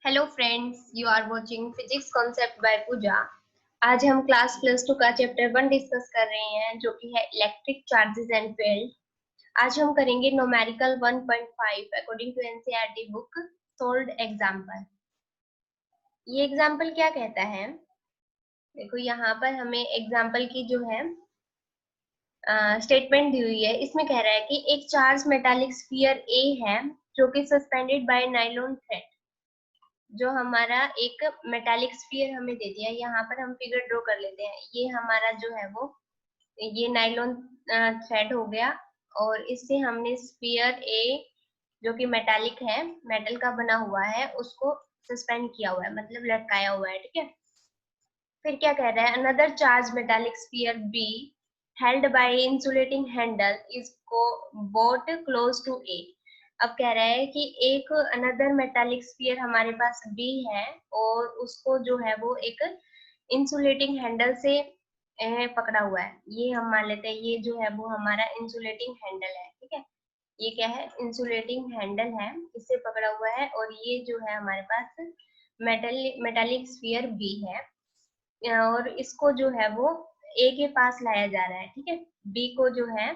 Hello friends, you are watching physics concept by Pooja. आज हम class +2 का चैप्टर 1 डिस्कस कर रहे हैं, जो कि है इलेक्ट्रिक चार्जेस एंड फील्ड। आज हम करेंगे numerical 1.5 according to NCERT book solved example. ये एग्जांपल क्या कहता है? देखो, यहाँ पर हमें एग्जांपल की जो है स्टेटमेंट दी हुई है। इसमें कह रहा है कि एक चार्ज मेटालिक स्फीयर ए है जो कि सस्पेंडेड बाय नायलॉन थ्रेड। जो हमारा एक मेटालिक स्फीयर हमें दे दिया, यहाँ पर हम फिगर ड्रॉ कर लेते हैं। ये हमारा जो है वो ये नाइलॉन थ्रेड हो गया, और इससे हमने स्फीयर ए जो कि मेटालिक है, मेटल का बना हुआ है, उसको सस्पेंड किया हुआ है, मतलब लटकाया हुआ है। ठीक है। फिर क्या कह रहा है? Another charge metallic sphere be held by insulating handle is को बोट क्लोज टू ए। अब कह रहा है कि एक अनदर मेटालिक स्फीयर हमारे पास बी है, और उसको जो है वो एक इंसुलेटिंग हैंडल से पकड़ा हुआ है। ये हम मान लेते हैं, ये जो है वो हमारा इंसुलेटिंग हैंडल है। ठीक है। ये क्या है? इंसुलेटिंग हैंडल है, इससे पकड़ा हुआ है, और ये जो है हमारे पास मेटालिक स्फीयर बी है, और इसको जो है वो ए के पास लाया जा रहा है। ठीक है। बी को जो है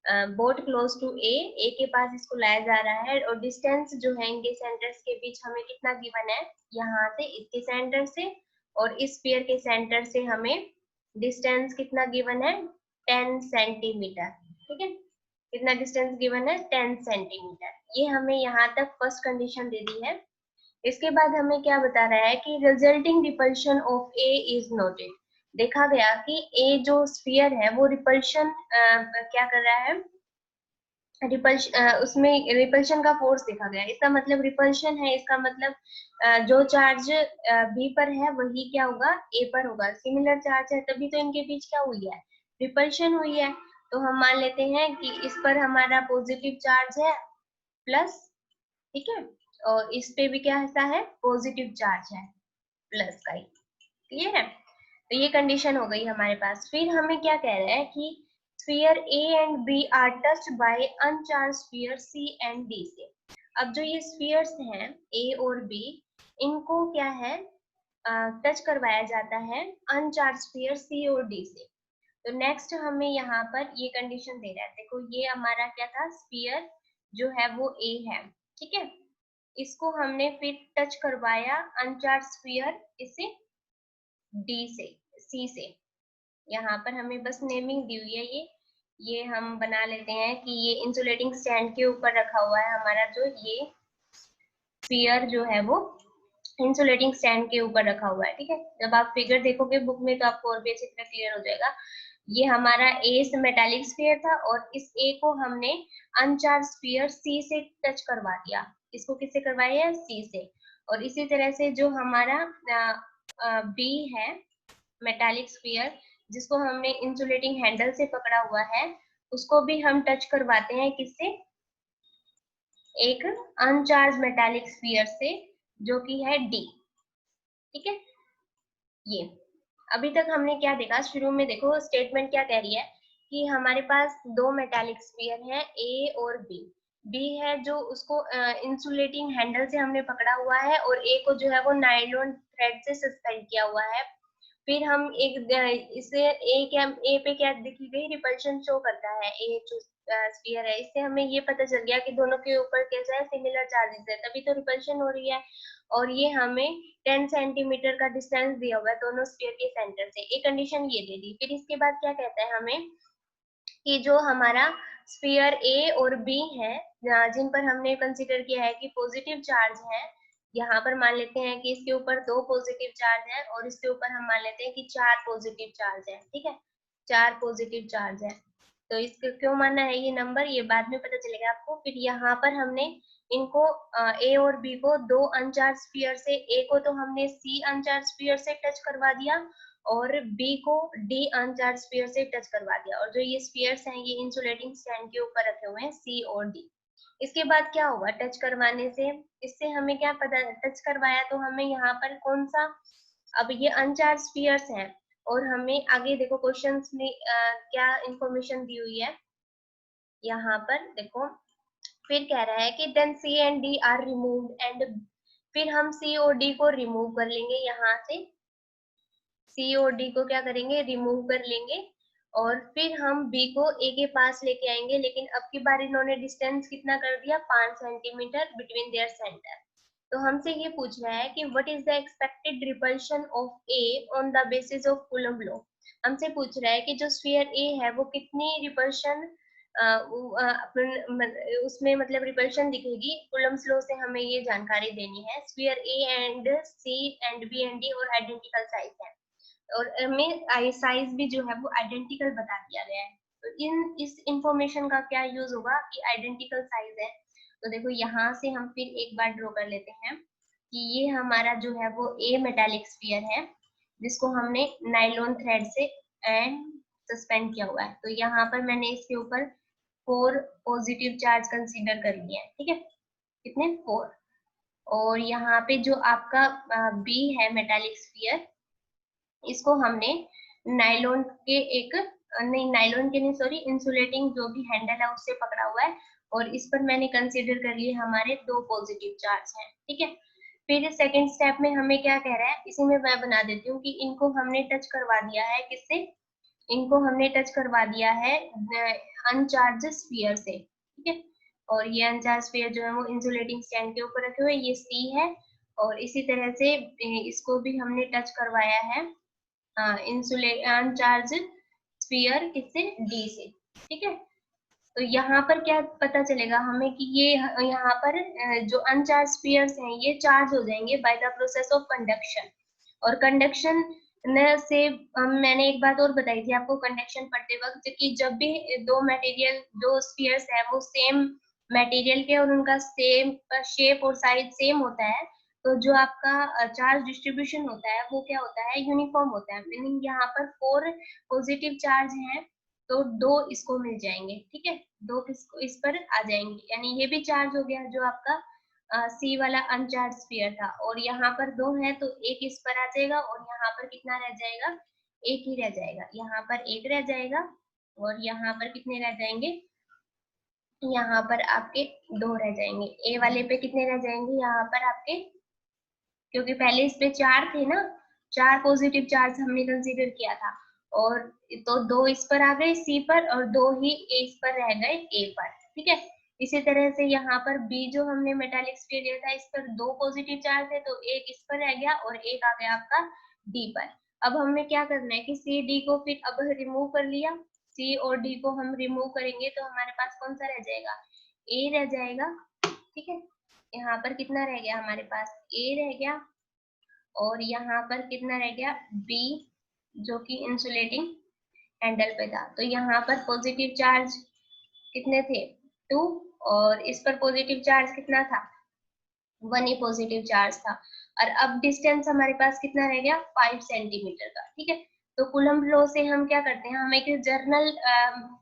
बोट क्लोज टू ए के पास इसको लाया जा रहा है, और डिस्टेंस जो है इनके सेंटर्स के बीच हमें कितना गिवन है? यहाँ से इसके सेंटर से और इस स्फीयर के सेंटर से हमें डिस्टेंस कितना गिवन है? 10 सेंटीमीटर। ठीक है। कितना डिस्टेंस गिवन है? 10 सेंटीमीटर। ये हमें यहाँ तक फर्स्ट कंडीशन दे दी है। इसके बाद हमें क्या बता रहा है कि resulting repulsion of A is noted. देखा गया कि ए जो स्फीयर है वो रिपल्शन क्या कर रहा है? उसमें रिपल्शन का फोर्स देखा गया। इसका मतलब रिपल्शन है, इसका मतलब जो चार्ज बी पर है वही क्या होगा? ए पर होगा। सिमिलर चार्ज है, तभी तो इनके बीच क्या हुई है? रिपल्शन हुई है। तो हम मान लेते हैं कि इस पर हमारा पॉजिटिव चार्ज है प्लस। ठीक है। और इस पे भी क्या ऐसा है? पॉजिटिव चार्ज है, प्लस का ही। क्लियर है? तो ये कंडीशन हो गई हमारे पास। फिर हमें क्या कह रहा है कि sphere A and B are touched by uncharged sphere C and D से। अब जो ये स्फीयर्स हैं ए और बी, इनको क्या है? टच करवाया जाता है अनचार्ज स्फीयर सी और डी से। तो नेक्स्ट हमें यहाँ पर ये कंडीशन दे रहा है। देखो, ये हमारा क्या था? स्फीयर जो है वो ए है। ठीक है। इसको हमने फिर टच करवाया अनचार्ज स्फीयर इसे डी से, सी से। यहाँ पर हमें बस नेमिंग दी हुई है। ये हम बना लेते हैं कि ये इंसुलेटिंग स्टैंड के ऊपर रखा हुआ है हमारा, जो ये स्फीयर जो है वो इंसुलेटिंग स्टैंड के ऊपर रखा हुआ है। ठीक है। जब आप फिगर देखोगे बुक में तो आपको और भी अच्छी तरह क्लियर हो जाएगा। ये हमारा ए मेटालिक स्फीयर था, और इस ए को हमने अनचार्ज स्फीयर सी से टच करवा दिया। इसको किससे करवाया है? सी से। और इसी तरह से जो हमारा बी है मेटालिक स्फीयर, जिसको हमने इंसुलेटिंग हैंडल से पकड़ा हुआ है, उसको भी हम टच करवाते हैं किससे? एक अनचार्ज मेटालिक स्फीयर से, जो कि है डी। ठीक है। ये अभी तक हमने क्या देखा? शुरू में देखो स्टेटमेंट क्या कह रही है कि हमारे पास दो मेटालिक स्फीयर हैं, ए और बी। बी है जो उसको इंसुलेटिंग हैंडल से हमने पकड़ा हुआ है, और ए को जो है वो नायलॉन थ्रेड से सस्पेंड किया हुआ है। फिर हम एक इसे ए पे क्या दिखी गई? रिपल्शन शो करता है ए जो स्फीयर है। इससे हमें ये पता चल गया कि दोनों के ऊपर कैसा है? सिमिलर चार्जेस है, तभी तो रिपल्शन हो रही है। और ये हमें 10 सेंटीमीटर का डिस्टेंस दिया हुआ है दोनों स्फीयर के सेंटर से। एक कंडीशन ये दे दी। फिर इसके बाद क्या कहता है हमें कि जो हमारा स्फीयर ए और बी है, जिन पर हमने कंसीडर किया है कि पॉजिटिव चार्ज है, यहाँ पर मान लेते हैं कि इसके ऊपर 2 पॉजिटिव चार्ज है, और इसके ऊपर हम मान लेते हैं कि 4 पॉजिटिव चार्ज है। ठीक है। 4 पॉजिटिव चार्ज है। तो इसको क्यों मानना है ये नंबर, ये बाद में पता चलेगा आपको। फिर यहाँ पर हमने इनको ए और बी को दो अनचार्ज स्फीयर से, ए को तो हमने सी अनचार्ज स्फीयर से टच करवा दिया, और बी को डी अनचार्ज स्फीयर से टच करवा दिया। और जो ये स्फीयर्स हैं ये इंसुलेटिंग स्टैंड के ऊपर रखे हुए हैं, सी और डी। इसके बाद क्या होगा टच करवाने से? इससे हमें क्या पता? टच करवाया तो हमें यहाँ पर कौन सा? अब ये अनचार्ज स्फीयर्स हैं, और हमें आगे देखो क्वेश्चंस में क्या इंफॉर्मेशन दी हुई है यहाँ पर देखो। फिर कह रहा है कि then C and D are removed and फिर हम सी और डी को रिमूव कर लेंगे यहाँ से, सी और डी को क्या करेंगे, रिमूव कर लेंगे, और फिर हम बी को ए के पास लेके आएंगे, लेकिन अब की बार इन्होंने डिस्टेंस कितना कर दिया, 5 सेंटीमीटर बिटवीन देयर सेंटर। तो हमसे ये पूछ रहा है कि what is the expected repulsion of A on the basis of coulomb law. हमसे पूछ रहा है कि जो स्फीयर ए है वो कितनी रिपल्शन उसमें मतलब रिपल्शन दिखेगी, कूलम्ब लॉ से हमें ये जानकारी देनी है। Sphere A and C and B and D और आइडेंटिकल साइज है, और हमें साइज भी जो है वो आइडेंटिकल बता दिया गया है। तो इस इंफॉर्मेशन का क्या यूज होगा कि आइडेंटिकल साइज है। तो देखो यहाँ से हम फिर एक बार ड्रॉ कर लेते हैं कि ये हमारा जो है वो ए मेटालिक स्फीयर है, जिसको हमने नाइलॉन थ्रेड से एंड सस्पेंड किया हुआ है। तो यहाँ पर मैंने इसके ऊपर 4 पॉजिटिव चार्ज कंसीडर कर लिए हैं, ठीक है, कितने 4। और यहाँ पे जो आपका बी है मेटालिक स्फीयर, इसको हमने नाइलॉन के एक नहीं नाइलॉन के नहीं सॉरी इंसुलेटिंग जो भी हैंडल है उससे पकड़ा हुआ है, और इस पर मैंने कंसीडर कर लिए हमारे 2 पॉजिटिव चार्ज हैं, ठीक है। फिर सेकंड स्टेप में हमें क्या कह रहा है, इसी में मैं बना देती हूँ कि इनको हमने टच करवा दिया है, किससे, इनको हमने टच करवा दिया है अनचार्ज स्फीयर से, ठीक है। और ये अनचार्ज स्फीयर जो है वो इंसुलेटिंग स्टैंड के ऊपर रखे हुए, ये सी है, और इसी तरह से इसको भी हमने टच करवाया है अनचार्ज स्फीयर किससे, डी से, ठीक है। तो यहाँ पर क्या पता चलेगा हमें कि ये यहाँ पर जो अनचार्ज स्फीयर्स हैं ये चार्ज हो जाएंगे by the process of conduction. और कंडक्शन से मैंने एक बात और बताई थी आपको कंडक्शन पढ़ते वक्त कि जब भी दो मटेरियल दो स्फीयर्स है वो सेम मटेरियल के और उनका सेम शेप और साइज सेम होता है, तो जो आपका चार्ज डिस्ट्रीब्यूशन होता है वो क्या होता है, यूनिफॉर्म होता है। मीनिंग यहाँ पर 4 पॉजिटिव चार्ज हैं तो 2 इसको मिल जाएंगे, ठीक है, 2 किसको इस पर आ जाएंगे, यानी ये भी चार्ज हो गया जो आपका सी वाला अनचार्ज स्फीयर था। और यहाँ पर 2 है तो एक इस पर आ जाएगा, और यहाँ पर कितना रह जाएगा, एक ही रह जाएगा, यहाँ पर एक रह जाएगा, और यहाँ पर कितने रह जाएंगे, यहाँ पर आपके 2 रह जाएंगे। ए वाले पे कितने रह जाएंगे, यहाँ पर आपके, क्योंकि पहले इस पे 4 थे ना, 4 पॉजिटिव चार्ज हमने कंसीडर किया था, और तो 2 इस पर आ गए सी पर, और 2 ही इस पर रह गए ए पर, ठीक है। इसी तरह से यहाँ पर बी जो हमने मेटालिक स्फीयर लिया था इस पर 2 पॉजिटिव चार्ज है, तो एक इस पर रह गया और एक आ गया आपका डी पर। अब हमें क्या करना है कि सी डी को फिर अब रिमूव कर लिया, सी और डी को हम रिमूव करेंगे तो हमारे पास कौन सा रह जाएगा, ए रह जाएगा, ठीक है। यहाँ पर कितना रह गया हमारे पास, ए रह गया, और यहाँ पर कितना रह गया, बी, जो कि इंसुलेटिंग हैंडल पे था। तो यहाँ पर पॉजिटिव चार्ज कितने थे, 2, और इस पर पॉजिटिव चार्ज कितना था, 1 ही पॉजिटिव चार्ज था। और अब डिस्टेंस हमारे पास कितना रह गया, 5 सेंटीमीटर का, ठीक है। तो कूलम्ब लॉ से हम क्या करते हैं, हम एक जर्नल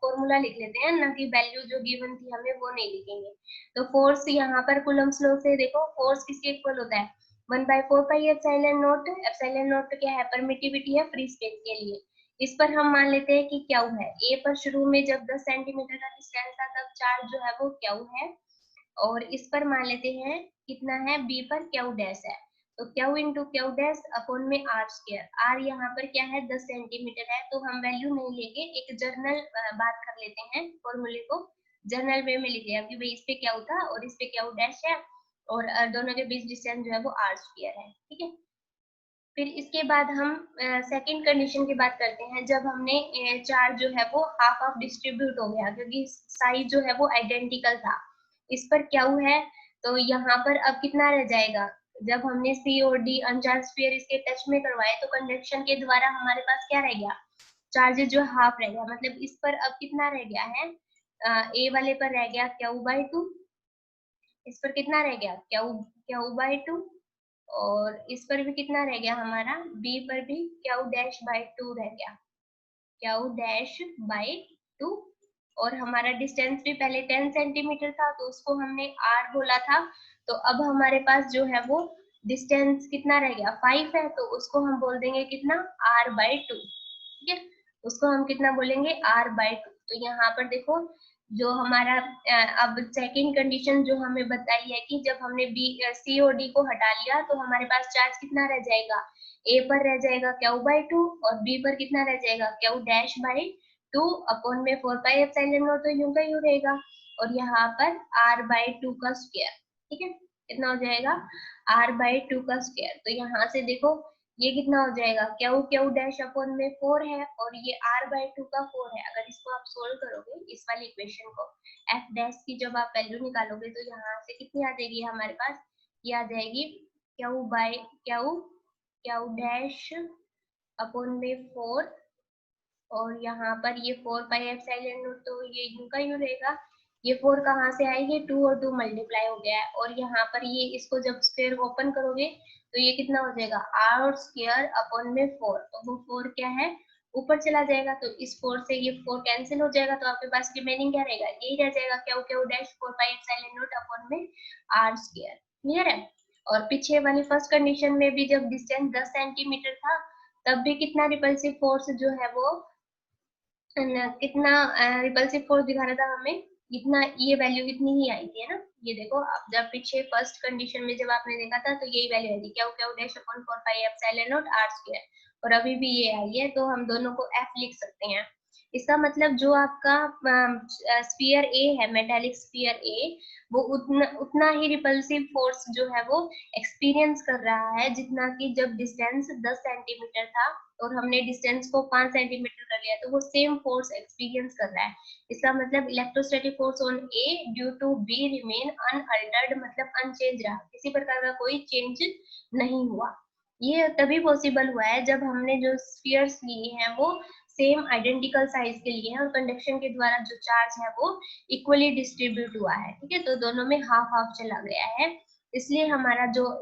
फॉर्मूला लिख लेते हैं, ना कि वैल्यू जो गिवन थी हमें वो नहीं लिखेंगे। तो फोर्स यहाँ पर कूलम्ब लॉ से देखो फोर्स किसके इक्वल होता है, 1/4 pi epsilon not. Epsilon not क्या है, परमिटिविटी है फ्री स्पेस के लिए। इस पर हम मान लेते हैं कि क्यू है, ए पर शुरू में जब 10 सेंटीमीटर का डिस्टेंस था तब चार्ज जो है वो क्यू है, और इस पर मान लेते हैं कितना है, बी पर क्यू डैश है, तो Q into Q dash upon में आर स्क्वायर। आर यहाँ पर क्या है, 10 सेंटीमीटर है, तो हम वैल्यू नहीं लेंगे, एक जर्नल बात कर लेते हैं, फॉर्मूले को जर्नल वे में लिख लिया कि भाई इस पे क्यू था और इस पे क्यू डैश है, और दोनों के बीच डिस्टेंस जो है वो आर स्क्वायर है, ठीक है। फिर इसके बाद हम सेकंड कंडीशन की बात करते हैं, जब हमने चार्ज जो है वो हाफ हाफ डिस्ट्रीब्यूट हो गया, क्योंकि साइज जो है वो आइडेंटिकल था, इस पर क्या है, तो यहाँ पर अब कितना रह जाएगा, जब हमने सी और डी अनचार्ज स्फीयर इसके टच में करवाए तो कंडक्शन के द्वारा हमारे पास क्या रह गया, चार्जेस जो हाफ रह गया, मतलब इस पर अब कितना रह गया है, ए वाले पर रह गया Q/2, इस पर कितना रह गया, Q/2, और इस पर भी कितना रह गया हमारा, बी पर भी Q'/2 रह गया, Q'/2, और हमारा डिस्टेंस भी पहले 10 सेंटीमीटर था तो उसको हमने r बोला था, तो अब हमारे पास जो है वो डिस्टेंस कितना रह गया, 5 है, तो उसको हम बोल देंगे कितना, r/2, ठीक है, उसको हम कितना बोलेंगे, r/2। तो यहाँ पर देखो जो हमारा अब सेकंड कंडीशन जो हमें बताई है कि जब हमने बी सी और डी को हटा लिया तो हमारे पास चार्ज कितना रह जाएगा, ए पर रह जाएगा Q/2 और बी पर कितना रह जाएगा Q'/2 अपॉन में 4πε0, तो यूं का यूं रहेगा। और यहाँ पर R/2 का स्क्वायर, ठीक है, कितना हो जाएगा R/2 का स्क्वायर। तो यहाँ से देखो ये कितना हो जाएगा, Q अपॉन में 4 है और ये R/2 का 4 है। अगर इसको आप सोल्व करोगे इस वाली इक्वेशन को, f डैश की जब आप वैल्यू निकालोगे तो यहाँ से कितनी आ जाएगी हमारे पास, ये आ जाएगी Q डैश अपॉन में 4 और यहाँ पर ये 4πε0, तो ये यू का यू रहेगा। ये 4 कहाँ से आएगी, 2 और 2 मल्टीप्लाई हो गया है और यहाँ पर ये इसको जब स्क्वायर ओपन करोगे तो ये कितना हो जाएगा R स्क्वायर अपॉन में 4, तो वो 4 क्या है ऊपर चला जाएगा, तो इस 4 से ये 4 कैंसिल हो जाएगा, तो आपके पास रिमेनिंग क्या रहेगा, यही रह जाएगा Q डैश 4πε0 अपॉन में R स्क्वायर। क्लियर है। और पीछे वाली फर्स्ट कंडीशन में भी जब डिस्टेंस 10 सेंटीमीटर था तब भी कितना रिपल्सिव फोर्स जो है वो कितना रिपल्सिव फोर्स दिखा रहा था हमें, इतना, ये वैल्यू इतनी ही आई थी, है ना। ये देखो आप जब पीछे फर्स्ट कंडीशन में जब आपने देखा था तो यही वैल्यू आई थी Q dash upon 4πε0 R square, और अभी भी ये आई है, तो हम दोनों को F लिख सकते हैं। इसका मतलब जो आपका स्फीयर ए है, मेटालिक स्फीयर ए, वो उतना ही रिपल्सिव फोर्स जो है वो एक्सपीरियंस कर रहा है जितना कि जब डिस्टेंस 10 सेंटीमीटर था और हमने डिस्टेंस को 5 सेंटीमीटर कर लिया, तो वो सेम फोर्स एक्सपीरियंस कर रहा है। इसका मतलब electrostatic force on A due to B remain unaltered, मतलब अनचेंज रहा, किसी प्रकार का कोई चेंज नहीं हुआ। ये तभी पॉसिबल हुआ है जब हमने जो स्फीयर्स लिए हैं वो सेम आइडेंटिकल साइज के लिए हैं और कंडक्शन के द्वारा जो चार्ज है वो इक्वली डिस्ट्रीब्यूट हुआ है, ठीक है, तो दोनों में हाफ हाफ चला गया है। इसलिए हमारा जो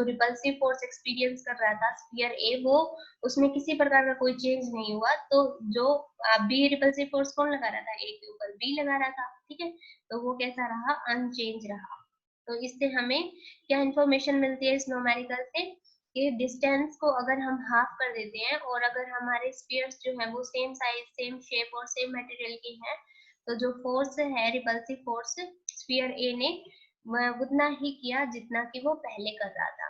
रिपल्सिव फोर्स एक्सपीरियंस कर रहा था स्फीयर ए, वो उसमें किसी प्रकार का कोई चेंज नहीं हुआ। तो जो बी रिपल्सिव फोर्स कौन लगा रहा था, ए के ऊपर बी लगा रहा था, ठीक है, तो वो कैसा रहा, अनचेंज रहा। तो इससे हमें क्या इन्फॉर्मेशन मिलती है इस न्यूमेरिकल से, कि डिस्टेंस को अगर हम हाफ कर देते हैं और अगर हमारे स्फीयर्स जो है वो सेम साइज, सेम शेप और सेम मटेरियल के हैं, तो जो फोर्स है रिपल्सिव फोर्स स्फीयर ए ने उतना ही किया जितना कि वो पहले कर रहा था।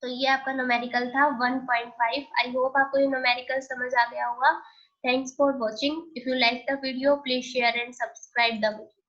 तो ये आपका न्यूमेरिकल था 1.5। आई होप आपको ये न्यूमेरिकल समझ आ गया होगा। Thanks for watching. If you like the video please share and subscribe the video.